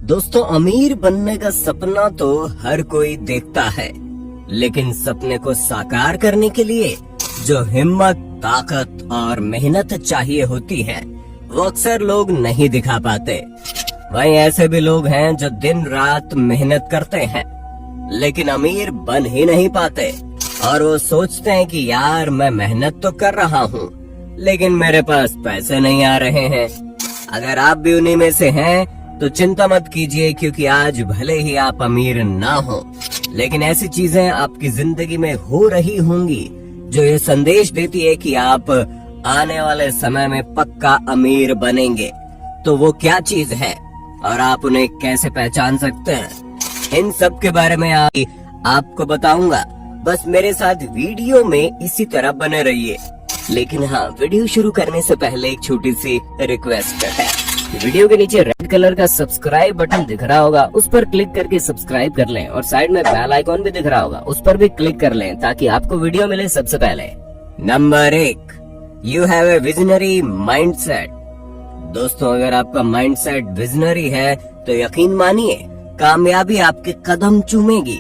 दोस्तों, अमीर बनने का सपना तो हर कोई देखता है, लेकिन सपने को साकार करने के लिए जो हिम्मत, ताकत और मेहनत चाहिए होती है, वो अक्सर लोग नहीं दिखा पाते। वहीं ऐसे भी लोग हैं जो दिन रात मेहनत करते हैं, लेकिन अमीर बन ही नहीं पाते। और वो सोचते हैं कि यार, मैं मेहनत तो कर रहा हूँ, लेकिन मेरे पास पैसे नहीं आ रहे हैं। अगर आप भी उन्हीं में से हैं, तो चिंता मत कीजिए, क्योंकि आज भले ही आप अमीर ना हो, लेकिन ऐसी चीजें आपकी जिंदगी में हो रही होंगी जो ये संदेश देती है कि आप आने वाले समय में पक्का अमीर बनेंगे। तो वो क्या चीज है और आप उन्हें कैसे पहचान सकते हैं, इन सब के बारे में आपको बताऊंगा। बस मेरे साथ वीडियो में इसी तरह बने रहिए। लेकिन हाँ, वीडियो शुरू करने से पहले एक छोटी सी रिक्वेस्ट है। वीडियो के नीचे रेड कलर का सब्सक्राइब बटन दिख रहा होगा, उस पर क्लिक करके सब्सक्राइब कर लें, और साइड में बेल आइकॉन भी दिख रहा होगा, उस पर भी क्लिक कर लें ताकि आपको वीडियो मिले सबसे पहले। Number 1, you have a visionary mindset. दोस्तों, अगर आपका माइंडसेट विजनरी है तो यकीन मानिए, कामयाबी आपके कदम चूमेगी।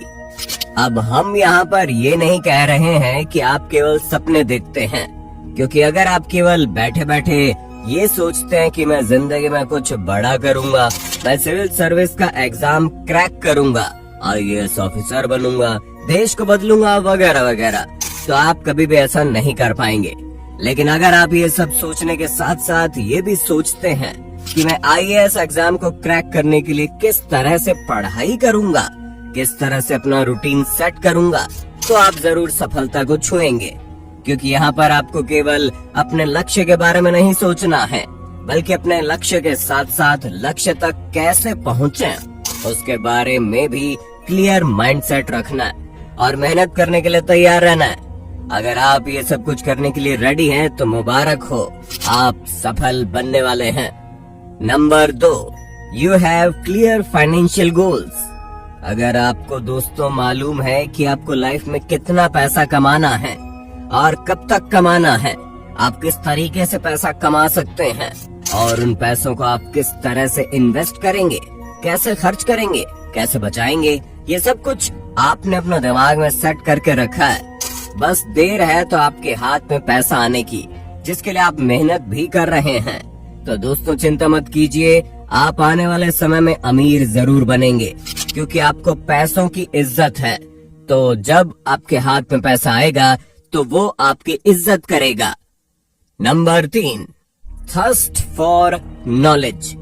अब हम यहाँ पर ये नहीं कह रहे हैं कि आप केवल सपने देखते हैं, क्योंकि अगर आप केवल बैठे बैठे ये सोचते हैं कि मैं जिंदगी में कुछ बड़ा करूंगा, मैं सिविल सर्विस का एग्जाम क्रैक करूंगा, IAS ऑफिसर बनूंगा, देश को बदलूंगा, वगैरह वगैरह, तो आप कभी भी ऐसा नहीं कर पाएंगे। लेकिन अगर आप ये सब सोचने के साथ साथ ये भी सोचते हैं कि मैं IAS एग्जाम को क्रैक करने के लिए किस तरह से पढ़ाई करूंगा, किस तरह से अपना रूटीन सेट करूंगा, तो आप जरूर सफलता को छुएंगे। क्योंकि यहाँ पर आपको केवल अपने लक्ष्य के बारे में नहीं सोचना है, बल्कि अपने लक्ष्य के साथ साथ लक्ष्य तक कैसे पहुँचे उसके बारे में भी क्लियर माइंडसेट रखना है और मेहनत करने के लिए तैयार रहना है। अगर आप ये सब कुछ करने के लिए रेडी हैं, तो मुबारक हो, आप सफल बनने वाले हैं। Number 2, you have clear financial goals. अगर आपको दोस्तों मालूम है कि आपको लाइफ में कितना पैसा कमाना है और कब तक कमाना है, आप किस तरीके से पैसा कमा सकते हैं और उन पैसों को आप किस तरह से इन्वेस्ट करेंगे, कैसे खर्च करेंगे, कैसे बचाएंगे, ये सब कुछ आपने अपना दिमाग में सेट करके रखा है। बस देर है तो आपके हाथ में पैसा आने की, जिसके लिए आप मेहनत भी कर रहे हैं। तो दोस्तों, चिंता मत कीजिए, आप आने वाले समय में अमीर जरूर बनेंगे, क्योंकि आपको पैसों की इज्जत है। तो जब आपके हाथ में पैसा आएगा तो वो आपकी इज्जत करेगा। Number 3, thirst for knowledge.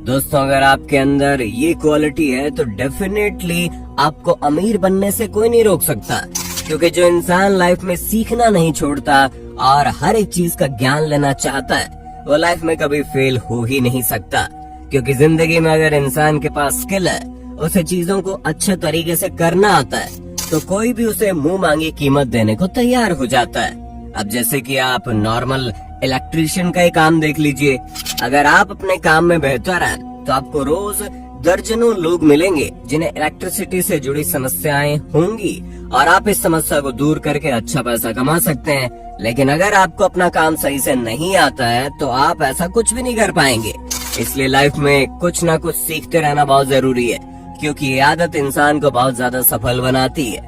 दोस्तों, अगर आपके अंदर ये क्वालिटी है तो डेफिनेटली आपको अमीर बनने से कोई नहीं रोक सकता, क्योंकि जो इंसान लाइफ में सीखना नहीं छोड़ता और हर एक चीज का ज्ञान लेना चाहता है, वो लाइफ में कभी फेल हो ही नहीं सकता। क्योंकि जिंदगी में अगर इंसान के पास स्किल है, उसे चीजों को अच्छे तरीके से करना आता है, तो कोई भी उसे मुंह मांगी कीमत देने को तैयार हो जाता है। अब जैसे कि आप नॉर्मल इलेक्ट्रिशियन का ही काम देख लीजिए। अगर आप अपने काम में बेहतर हैं, तो आपको रोज दर्जनों लोग मिलेंगे जिन्हें इलेक्ट्रिसिटी से जुड़ी समस्याएं होंगी, और आप इस समस्या को दूर करके अच्छा पैसा कमा सकते हैं। लेकिन अगर आपको अपना काम सही से नहीं आता है, तो आप ऐसा कुछ भी नहीं कर पाएंगे। इसलिए लाइफ में कुछ ना कुछ सीखते रहना बहुत जरूरी है, क्योंकि ये आदत इंसान को बहुत ज्यादा सफल बनाती है।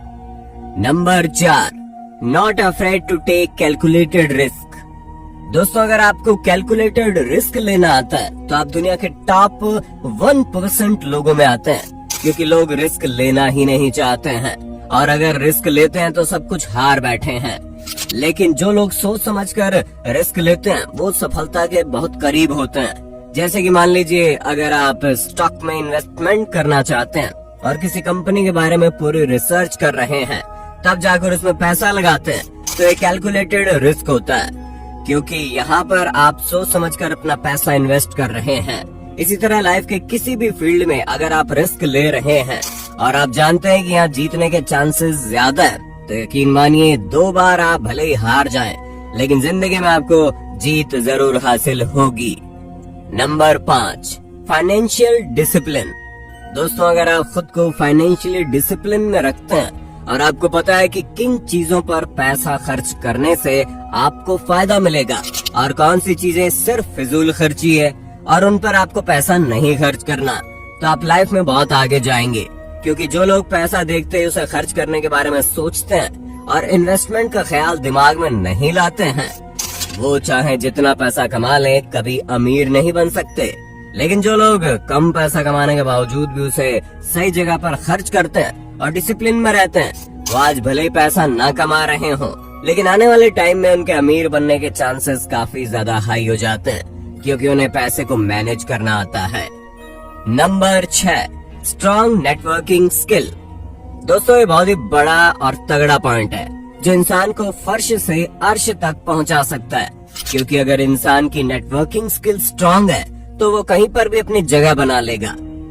Number 4, not afraid to take calculated risk. दोस्तों, अगर आपको कैलकुलेटेड रिस्क लेना आता है, तो आप दुनिया के टॉप 1% लोगों में आते हैं, क्योंकि लोग रिस्क लेना ही नहीं चाहते हैं, और अगर रिस्क लेते हैं तो सब कुछ हार बैठे हैं। लेकिन जो लोग सोच समझकर रिस्क लेते हैं, वो सफलता के बहुत करीब होते हैं। जैसे कि मान लीजिए, अगर आप स्टॉक में इन्वेस्टमेंट करना चाहते हैं और किसी कंपनी के बारे में पूरी रिसर्च कर रहे हैं, तब जाकर उसमें पैसा लगाते हैं, तो एक कैलकुलेटेड रिस्क होता है, क्योंकि यहाँ पर आप सोच समझकर अपना पैसा इन्वेस्ट कर रहे हैं। इसी तरह लाइफ के किसी भी फील्ड में अगर आप रिस्क ले रहे हैं और आप जानते हैं कि यहाँ जीतने के चांसेस ज्यादा है, तो यकीन मानिए 2 बार आप भले ही हार जाएं, लेकिन जिंदगी में आपको जीत जरूर हासिल होगी। Number 5, financial discipline. दोस्तों, अगर आप खुद को फाइनेंशियली डिसिप्लिन में रखते हैं और आपको पता है कि किन चीजों पर पैसा खर्च करने से आपको फायदा मिलेगा और कौन सी चीजें सिर्फ फिजूल खर्ची है और उन पर आपको पैसा नहीं खर्च करना, तो आप लाइफ में बहुत आगे जाएंगे। क्योंकि जो लोग पैसा देखते हैं उसे खर्च करने के बारे में सोचते हैं और इन्वेस्टमेंट का ख्याल दिमाग में नहीं लाते हैं, वो चाहे जितना पैसा कमा लें कभी अमीर नहीं बन सकते। लेकिन जो लोग कम पैसा कमाने के बावजूद भी उसे सही जगह पर खर्च करते हैं और डिसिप्लिन में रहते हैं, वो आज भले ही पैसा ना कमा रहे हो, लेकिन आने वाले टाइम में उनके अमीर बनने के चांसेस काफी ज्यादा हाई हो जाते हैं, क्योंकि उन्हें पैसे को मैनेज करना आता है। Number 6, strong networking skill. दोस्तों, ये बहुत ही बड़ा और तगड़ा पॉइंट है जो इंसान को फर्श से अर्श तक पहुंचा सकता है। क्योंकि अगर इंसान की नेटवर्किंग स्किल स्ट्रॉन्ग है तो वो कहीं पर भी अपनी जगह बना लेगा।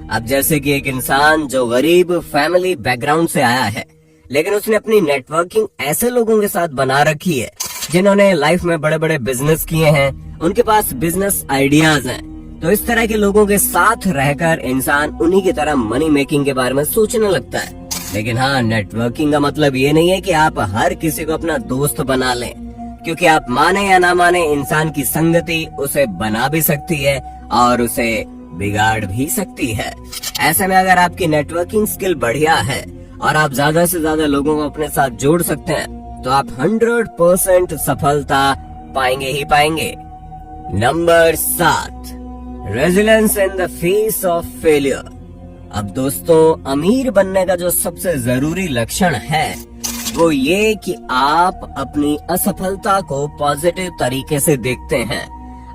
अब जैसे कि एक इंसान जो गरीब फैमिली बैकग्राउंड से आया है, लेकिन उसने अपनी नेटवर्किंग ऐसे लोगों के साथ बना रखी है जिन्होंने लाइफ में बड़े बड़े बिजनेस किए हैं, उनके पास बिजनेस आइडियाज हैं, तो इस तरह के लोगों के साथ रहकर इंसान उन्हीं की तरह मनी मेकिंग के बारे में सोचने लगता है। लेकिन हाँ, नेटवर्किंग का मतलब ये नहीं है कि आप हर किसी को अपना दोस्त बना लें, क्योंकि आप माने या ना माने इंसान की संगति उसे बना भी सकती है और उसे बिगाड़ भी सकती है। ऐसे में अगर आपकी नेटवर्किंग स्किल बढ़िया है और आप ज्यादा से ज्यादा लोगों को अपने साथ जोड़ सकते हैं, तो आप 100% सफलता पाएंगे ही पाएंगे। Number 7, resilience in the face of failure. अब दोस्तों, अमीर बनने का जो सबसे जरूरी लक्षण है वो ये कि आप अपनी असफलता को पॉजिटिव तरीके से देखते हैं।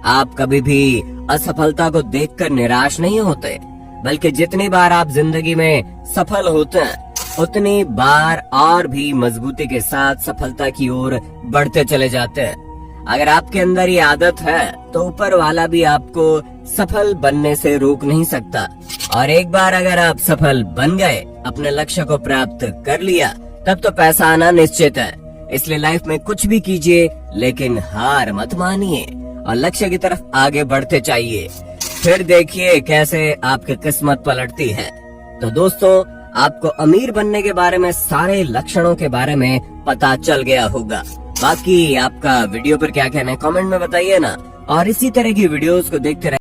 आप कभी भी असफलता को देखकर निराश नहीं होते, बल्कि जितनी बार आप जिंदगी में सफल होते हैं उतनी बार और भी मजबूती के साथ सफलता की ओर बढ़ते चले जाते हैं। अगर आपके अंदर ये आदत है तो ऊपर वाला भी आपको सफल बनने से रोक नहीं सकता। और एक बार अगर आप सफल बन गए, अपने लक्ष्य को प्राप्त कर लिया, तब तो पैसा आना निश्चित है। इसलिए लाइफ में कुछ भी कीजिए, लेकिन हार मत मानिए और लक्ष्य की तरफ आगे बढ़ते चाहिए। फिर देखिए कैसे आपकी किस्मत पलटती है। तो दोस्तों, आपको अमीर बनने के बारे में सारे लक्षणों के बारे में पता चल गया होगा। बाकी आपका वीडियो पर क्या कहना है कमेंट में बताइए ना, और इसी तरह की वीडियोस को देखते रहिए।